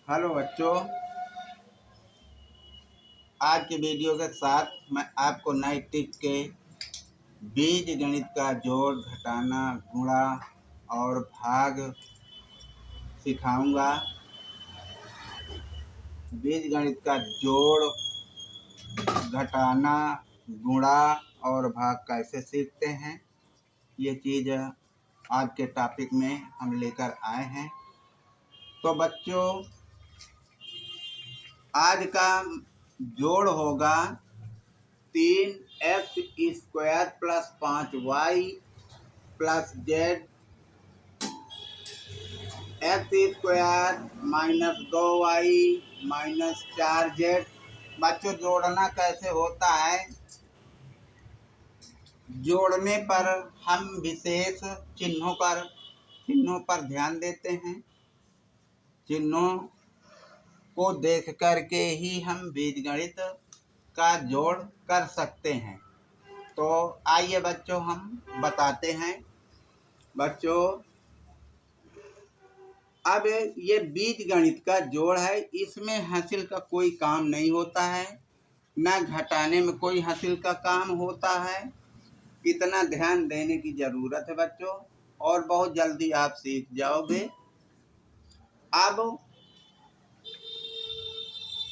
Hello बच्चों, आज के वीडियो के साथ मैं आपको नई टिप के बीज गणित का जोड़ घटाना गुणा और भाग सिखाऊंगा। बीज गणित का जोड़ घटाना गुणा और भाग कैसे सीखते हैं, ये चीज़ आज के टॉपिक में हम लेकर आए हैं। तो बच्चों, आज का जोड़ होगा 3x² plus 5y plus Z x² minus 2y minus 4z। बच्चों, जोड़ना कैसे होता है? जोड़ने पर हम विशेष चिन्हों पर ध्यान देते हैं। चिन्हों को देख करके ही हम बीजगणित का जोड़ कर सकते हैं। तो आइए बच्चों, हम बताते हैं। बच्चों, अब ये बीज गणित का जोड़ है, इसमें हासिल का कोई काम नहीं होता है, ना घटाने में कोई हासिल का काम होता है। इतना ध्यान देने की ज़रूरत है बच्चों, और बहुत जल्दी आप सीख जाओगे। अब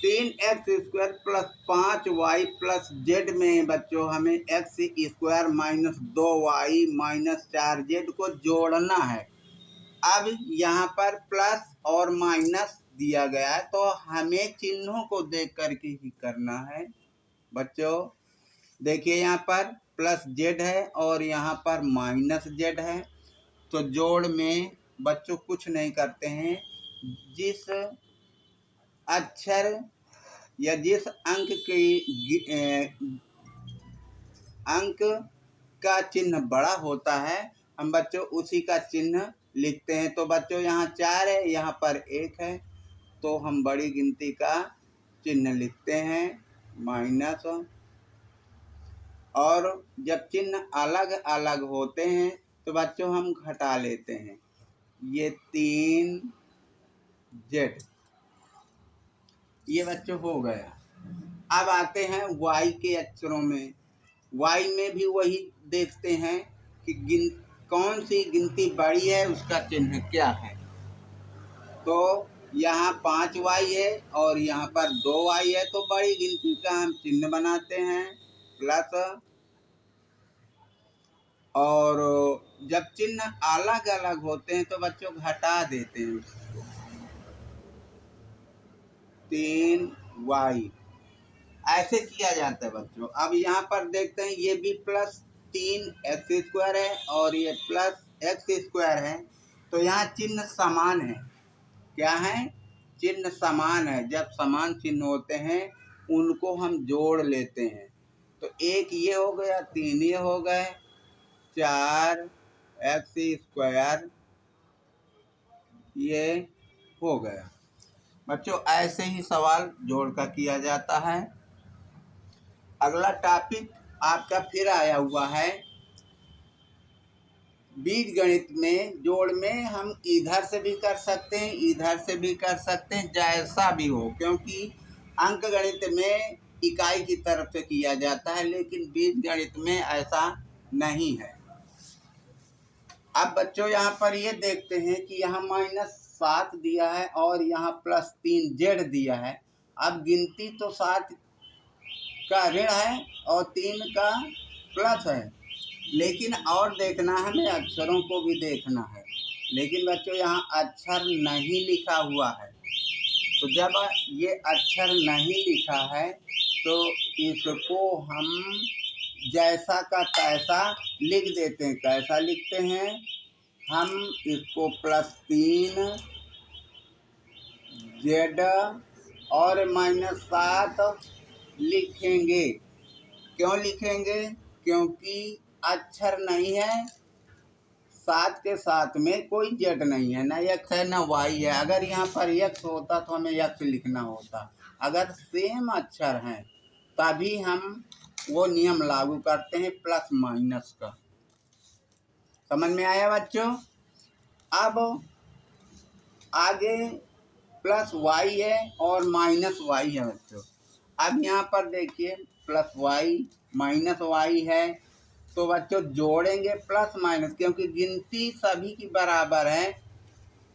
3x² plus 5y plus Z में बच्चों हमें x² minus 2y minus 4z को जोड़ना है। अब यहाँ पर प्लस और माइनस दिया गया है, तो हमें चिन्हों को देख करके ही करना है। बच्चों देखिए, यहाँ पर प्लस जेड है और यहाँ पर माइनस जेड है। तो जोड़ में बच्चों कुछ नहीं करते हैं, जिस अक्षर या जिस अंक का चिन्ह बड़ा होता है, हम बच्चों उसी का चिन्ह लिखते हैं। तो बच्चों यहाँ 4 है, यहाँ पर 1 है, तो हम बड़ी गिनती का चिन्ह लिखते हैं माइनस। और जब चिन्ह अलग अलग होते हैं तो बच्चों हम घटा लेते हैं। ये 3z ये बच्चों हो गया। अब आते हैं y के अक्षरों में। y में भी वही देखते हैं कि कौन सी गिनती बड़ी है, उसका चिन्ह क्या है। तो यहाँ 5y है और यहाँ पर 2y है, तो बड़ी गिनती का हम चिन्ह बनाते हैं प्लस। और जब चिन्ह अलग अलग होते हैं तो बच्चों घटा देते हैं उसको। 3y ऐसे किया जाता है बच्चों। अब यहाँ पर देखते हैं, ये भी प्लस 3x² है और ये प्लस x² है, तो यहाँ चिन्ह समान है। क्या है? चिन्ह समान है। जब समान चिन्ह होते हैं उनको हम जोड़ लेते हैं। तो 1 ये हो गया, 3 ये हो गए, 4x² ये हो गया। बच्चों ऐसे ही सवाल जोड़ का किया जाता है। अगला टॉपिक आपका फिर आया हुआ है। बीज गणित में जोड़ में हम इधर से भी कर सकते हैं, इधर से भी कर सकते हैं, जैसा भी हो, क्योंकि अंक गणित में इकाई की तरफ से किया जाता है, लेकिन बीज गणित में ऐसा नहीं है। अब बच्चों यहाँ पर ये देखते हैं कि यहाँ -7 दिया है और यहाँ +3z दिया है। अब गिनती तो 7 का ऋण है और 3 का प्लस है, लेकिन और देखना है, हमें अक्षरों को भी देखना है। लेकिन बच्चों यहाँ अक्षर नहीं लिखा हुआ है, तो जब ये अक्षर नहीं लिखा है तो इसको हम जैसा का तैसा लिख देते हैं। कैसा लिखते हैं? हम इसको +3 जेड और -7 लिखेंगे। क्यों लिखेंगे? क्योंकि अक्षर नहीं है, 7 के साथ में कोई जेड नहीं है, ना x है ना y है। अगर यहाँ पर x होता तो हमें x लिखना होता। अगर सेम अक्षर हैं तभी हम वो नियम लागू करते हैं प्लस माइनस का। समझ में आया बच्चों? अब आगे प्लस वाई है और माइनस वाई है बच्चों। अब यहाँ पर देखिए प्लस वाई माइनस वाई है, तो बच्चों जोड़ेंगे प्लस माइनस, क्योंकि गिनती सभी की बराबर है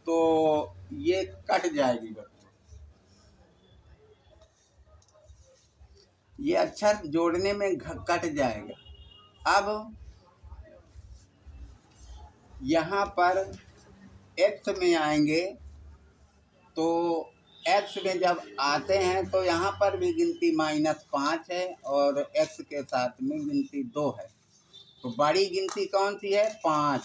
तो ये कट जाएगी बच्चों। ये अक्षर जोड़ने में कट जाएगा। अब यहाँ पर एक्स में आएंगे तो एक्स में जब आते हैं तो यहाँ पर भी गिनती -5 है और एक्स के साथ में गिनती 2 है। तो बड़ी गिनती कौन सी है? 5।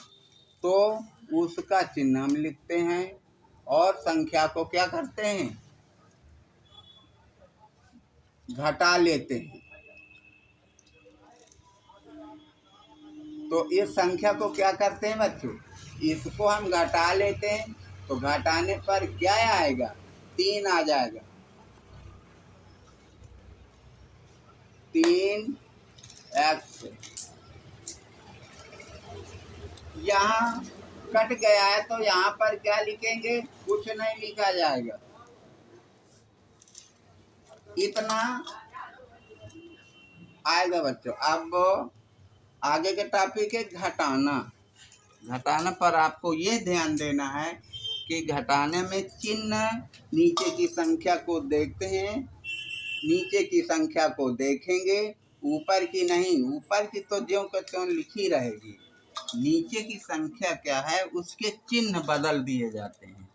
तो उसका चिन्ह हम लिखते हैं और संख्या को क्या करते हैं? घटा लेते हैं। तो इस संख्या को क्या करते हैं बच्चों? इसको हम घटा लेते हैं, तो घटाने पर क्या आएगा? 3 आ जाएगा। 3x यहाँ कट गया है तो यहाँ पर क्या लिखेंगे? कुछ नहीं लिखा जाएगा, इतना आएगा बच्चों। अब आगे के टॉपिक है घटाना। घटाना पर आपको ये ध्यान देना है कि घटाने में चिन्ह नीचे की संख्या को देखते हैं, नीचे की संख्या को देखेंगे, ऊपर की नहीं। ऊपर की तो ज्यों का त्यों लिखी रहेगी, नीचे की संख्या क्या है उसके चिन्ह बदल दिए जाते हैं।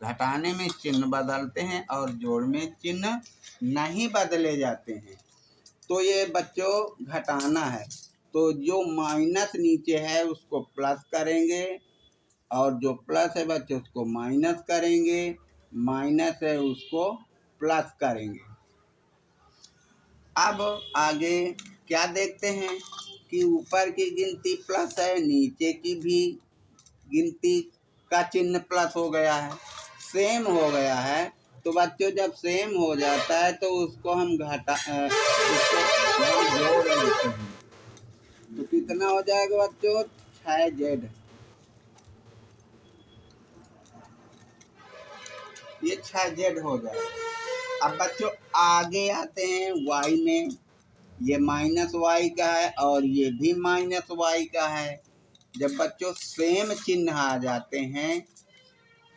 घटाने में चिन्ह बदलते हैं और जोड़ में चिन्ह नहीं बदले जाते हैं। तो ये बच्चों घटाना है, तो जो माइनस नीचे है उसको प्लस करेंगे और जो प्लस है बच्चों उसको माइनस करेंगे, माइनस है उसको प्लस करेंगे। अब आगे क्या देखते हैं कि ऊपर की गिनती प्लस है, नीचे की भी गिनती का चिन्ह प्लस हो गया है, सेम हो गया है। तो बच्चों जब सेम हो जाता है तो उसको हम जोड़ लेते हैं। तो कितना हो जाएगा बच्चों? 6z। ये 6z हो जाएगा। अब बच्चों आगे आते हैं y में। ये -y का है और ये भी -y का है। जब बच्चों सेम चिन्ह आ जाते हैं,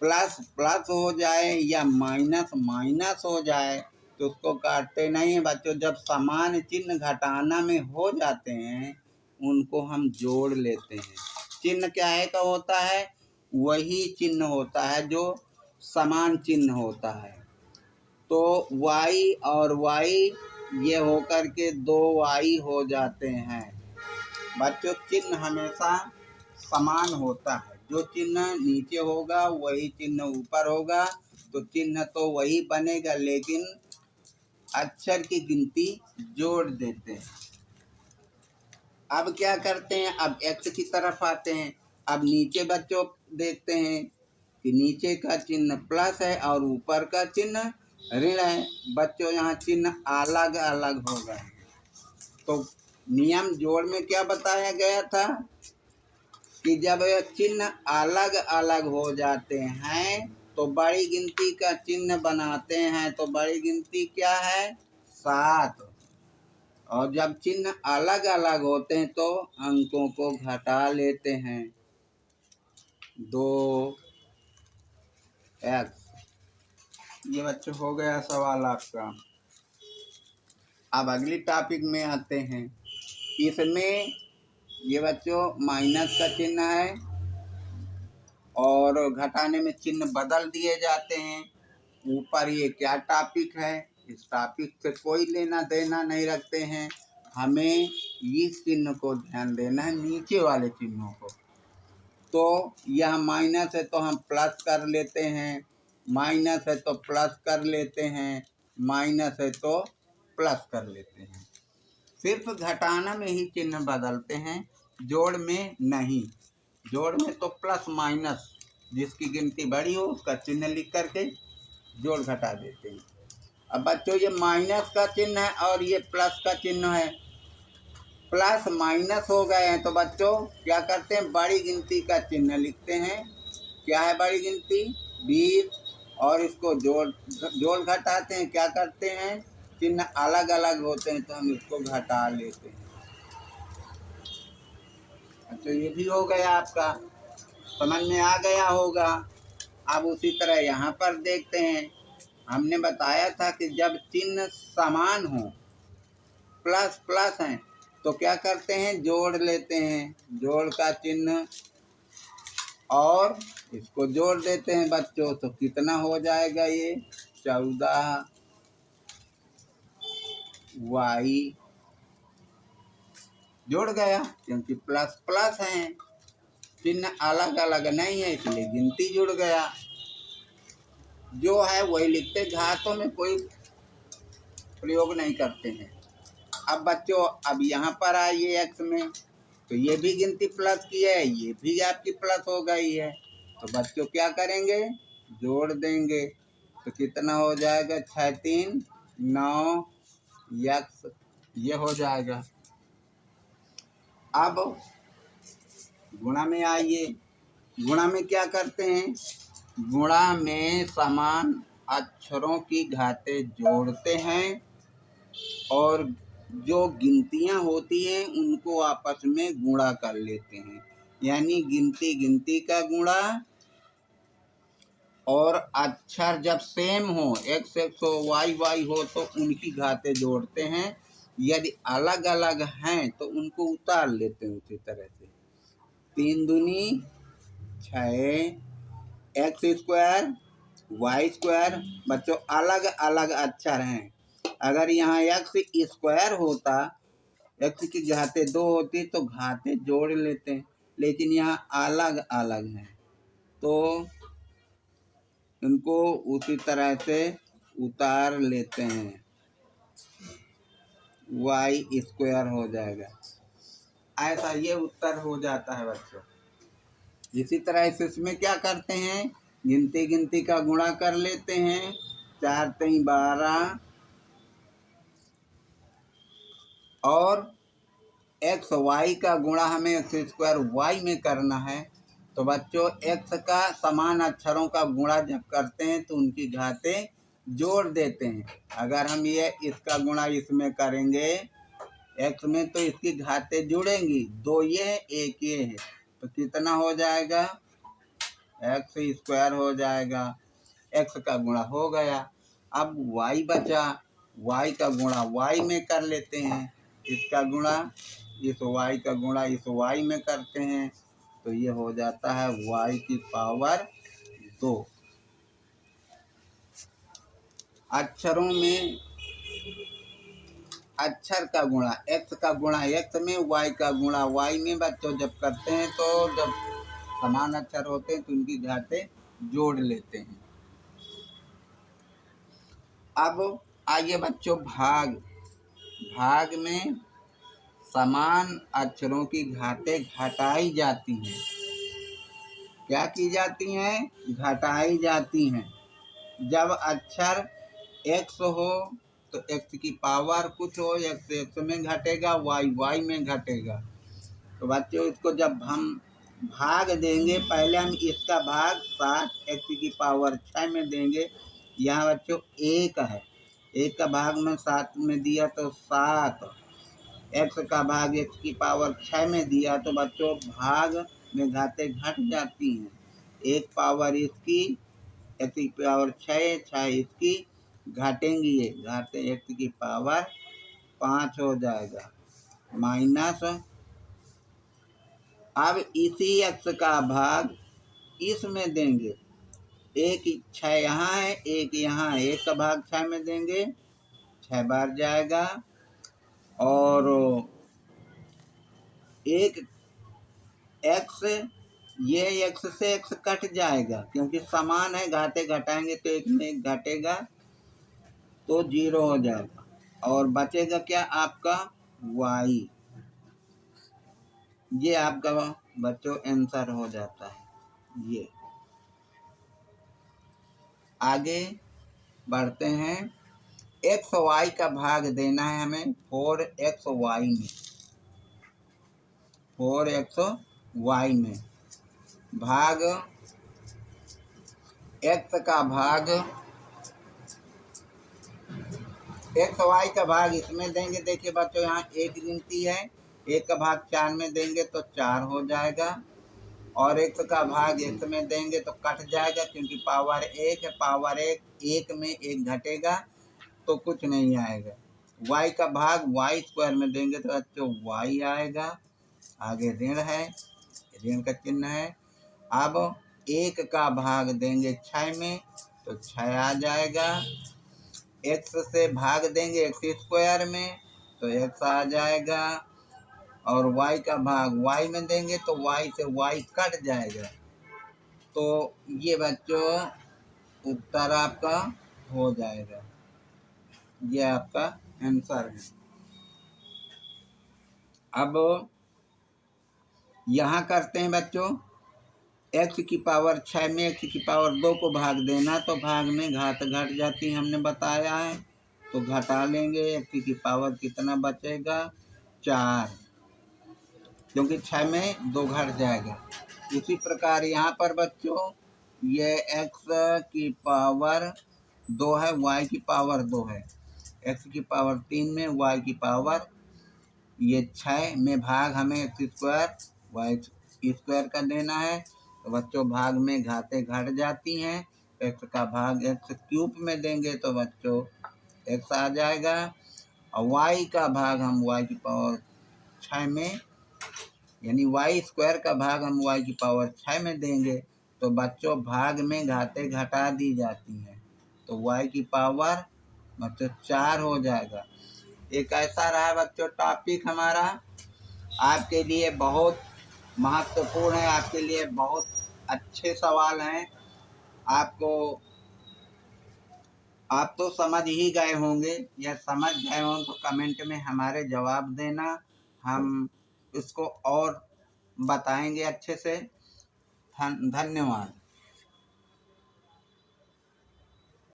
प्लस प्लस हो जाए या माइनस माइनस हो जाए तो उसको काटते नहीं हैं बच्चों। जब समान चिन्ह घटाना में हो जाते हैं उनको हम जोड़ लेते हैं। चिन्ह क्या है का होता है? वही चिन्ह होता है जो समान चिन्ह होता है। तो y और y ये होकर के 2y हो जाते हैं। बच्चों चिन्ह हमेशा समान होता है, जो चिन्ह नीचे होगा वही चिन्ह ऊपर होगा, तो चिन्ह तो वही बनेगा लेकिन अक्षर की गिनती जोड़ देते हैं। अब क्या करते हैं? अब x की तरफ आते हैं। अब नीचे बच्चों देखते हैं कि नीचे का चिन्ह प्लस है और ऊपर का चिन्ह ऋण है। बच्चों यहाँ चिन्ह अलग अलग हो गए। तो नियम जोड़ में क्या बताया गया था कि जब चिन्ह अलग अलग हो जाते हैं तो बड़ी गिनती का चिन्ह बनाते हैं। तो बड़ी गिनती क्या है? 7। और जब चिन्ह अलग अलग होते हैं तो अंकों को घटा लेते हैं। 2x। ये बच्चों हो गया सवाल आपका। अब अगली टॉपिक में आते हैं। इसमें ये बच्चों माइनस का चिन्ह है और घटाने में चिन्ह बदल दिए जाते हैं। ऊपर ये क्या टॉपिक है, इस टॉपिक से कोई लेना देना नहीं रखते हैं। हमें इस चिन्ह को ध्यान देना है, नीचे वाले चिन्हों को। तो यह माइनस है तो हम प्लस कर लेते हैं, माइनस है तो प्लस कर लेते हैं, माइनस है तो प्लस कर लेते हैं। सिर्फ घटाना में ही चिन्ह बदलते हैं, जोड़ में नहीं। जोड़ में तो प्लस माइनस जिसकी गिनती बड़ी हो उसका चिन्ह लिख करके जोड़ घटा देते हैं। अब बच्चों ये माइनस का चिन्ह है और ये प्लस का चिन्ह है। प्लस माइनस हो गए हैं तो बच्चों क्या करते हैं? बड़ी गिनती का चिन्ह लिखते हैं। क्या है बड़ी गिनती? 20 और इसको जोड़ घटाते हैं, क्या करते हैं, चिन्ह अलग अलग होते हैं तो हम इसको घटा लेते हैं। तो ये भी हो गया आपका, समझ में आ गया होगा। अब उसी तरह यहाँ पर देखते हैं, हमने बताया था कि जब चिन्ह समान हो, प्लस प्लस हैं, तो क्या करते हैं, जोड़ लेते हैं, जोड़ का चिन्ह और इसको जोड़ देते हैं बच्चों। तो कितना हो जाएगा ये, 14y जुड़ गया, क्योंकि प्लस प्लस हैं, चिन्ह अलग अलग नहीं है, इसलिए गिनती जुड़ गया। जो है वही लिखते, घातों में कोई प्रयोग नहीं करते हैं। अब बच्चों, अब यहाँ पर आइए एक्स में, तो ये भी गिनती प्लस की है, ये भी आपकी प्लस हो गई है। तो बच्चों क्या करेंगे, जोड़ देंगे। तो कितना हो जाएगा, 6 3 9 यक्स, ये हो जाएगा। अब गुणा में आइए, गुणा में क्या करते हैं, गुणा में समान अक्षरों की घातें जोड़ते हैं और जो गिनतियां होती हैं उनको आपस में गुणा कर लेते हैं। यानी गिनती गिनती का गुणा, और अक्षर जब सेम हो, x x हो, y y हो, तो उनकी घातें जोड़ते हैं। यदि अलग अलग हैं तो उनको उतार लेते हैं उसी तरह से। 3 दूनी 6, x स्क्वायर y स्क्वायर। बच्चों अलग अलग अक्षर हैं, अगर यहाँ x स्क्वायर होता, x की घातें 2 होती तो घातें जोड़ लेते हैं, लेकिन यहाँ अलग अलग हैं तो उनको उसी तरह से उतार लेते हैं, y स्क्वायर हो जाएगा। ऐसा ये उत्तर हो जाता है बच्चों। इसी तरह से इसमें क्या करते हैं, गिनती गिनती का गुणा कर लेते हैं। 4 3 12 और x y का गुणा हमें x स्क्वायर y में करना है। तो बच्चों x का समान अक्षरों का गुणा जब करते हैं तो उनकी घातें जोड़ देते हैं। अगर हम ये इसका गुणा इसमें करेंगे x में, तो इसकी घातें जुड़ेंगी, 2 ये है 1 ये है, तो कितना हो जाएगा, x स्क्वायर हो जाएगा। x का गुणा हो गया। अब y बचा, y का गुणा y में कर लेते हैं, इसका गुणा इस y का गुणा इस y में करते हैं, तो ये हो जाता है y की पावर 2। अक्षरों में अक्षर का गुणा, x का गुणा x में, y का गुणा y में बच्चों जब करते हैं तो जब समान अक्षर होते हैं तो उनकी घातें जोड़ लेते हैं। अब आइए बच्चों भाग, भाग में समान अक्षरों की घातें घटाई जाती हैं। क्या की जाती हैं, घटाई जाती हैं। जब अक्षर x हो तो x की पावर कुछ हो, x x में घटेगा, y y में घटेगा। तो बच्चों इसको जब हम भाग देंगे, पहले हम इसका भाग 7 x की पावर 6 में देंगे। यहाँ बच्चों 1 है, 1 का भाग में 7 में दिया तो 7, x का भाग x की पावर 6 में दिया तो बच्चों भाग में घातें घट जाती हैं। 1 पावर इसकी x की पावर 6, 6 इसकी घटेंगी, ये घातें x की पावर 5 हो जाएगा माइनस। अब इसी x का भाग इसमें देंगे, 1 6 यहाँ है, 1 यहाँ है, 1 का भाग 6 में देंगे, 6 बार जाएगा और 1 x, ये x से x कट जाएगा क्योंकि समान है, घाते घटाएंगे तो 1 में 1 घटेगा तो 0 हो जाएगा और बचेगा क्या आपका y। ये आपका बच्चों आंसर हो जाता है। ये आगे बढ़ते हैं, x y का भाग देना है हमें 4x y में, 4x y में भाग एक्स का भाग एक्स वाई का भाग इसमें देंगे। देखिए बच्चों यहाँ एक गिनती है, एक का भाग 4 में देंगे तो 4 हो जाएगा, और एक्स का भाग एक्स में देंगे तो कट जाएगा, क्योंकि पावर 1 है। पावर 1 में 1 घटेगा तो कुछ नहीं आएगा। वाई का भाग वाई स्क्वायर में देंगे तो बच्चों वाई आएगा। आगे ऋण है, ऋण का चिन्ह है। अब 1 का भाग देंगे 6 में तो 6 आ जाएगा। एक्स से भाग देंगे एक्स स्क्वायर में तो एक्स आ जाएगा, और वाई का भाग वाई में देंगे तो वाई से वाई कट जाएगा। तो ये बच्चों उत्तर आपका हो जाएगा, ये आपका आंसर है। अब यहाँ करते हैं बच्चों, एक्स की पावर 6 में एक्स की पावर 2 को भाग देना तो भाग में घात घट जाती है, हमने बताया है। तो घटा लेंगे, एक्स की पावर कितना बचेगा 4, क्योंकि 6 में 2 घट जाएगा। इसी प्रकार यहाँ पर बच्चों ये एक्स की पावर 2 है, वाई की पावर 2 है, एक्स की पावर 3 में वाई की पावर ये 6 में भाग हमें एक्स स्क्वायर वाई स्क्वायर का देना है। तो बच्चों भाग में घातें घट जाती हैं, एक्स का भाग एक्स क्यूब में देंगे तो बच्चों एक्स आ जाएगा, और वाई का भाग हम वाई की पावर 6 में, यानी वाई स्क्वायर का भाग हम वाई की पावर 6 में देंगे तो बच्चों भाग में घातें घटा दी जाती हैं, तो वाई की पावर बच्चों 4 हो जाएगा। एक ऐसा रहा बच्चों टॉपिक हमारा, आपके लिए बहुत महत्वपूर्ण है, आपके लिए बहुत अच्छे सवाल हैं। आप तो समझ ही गए होंगे, या समझ गए हों तो कमेंट में हमारे जवाब देना, हम इसको और बताएंगे अच्छे से। धन्यवाद।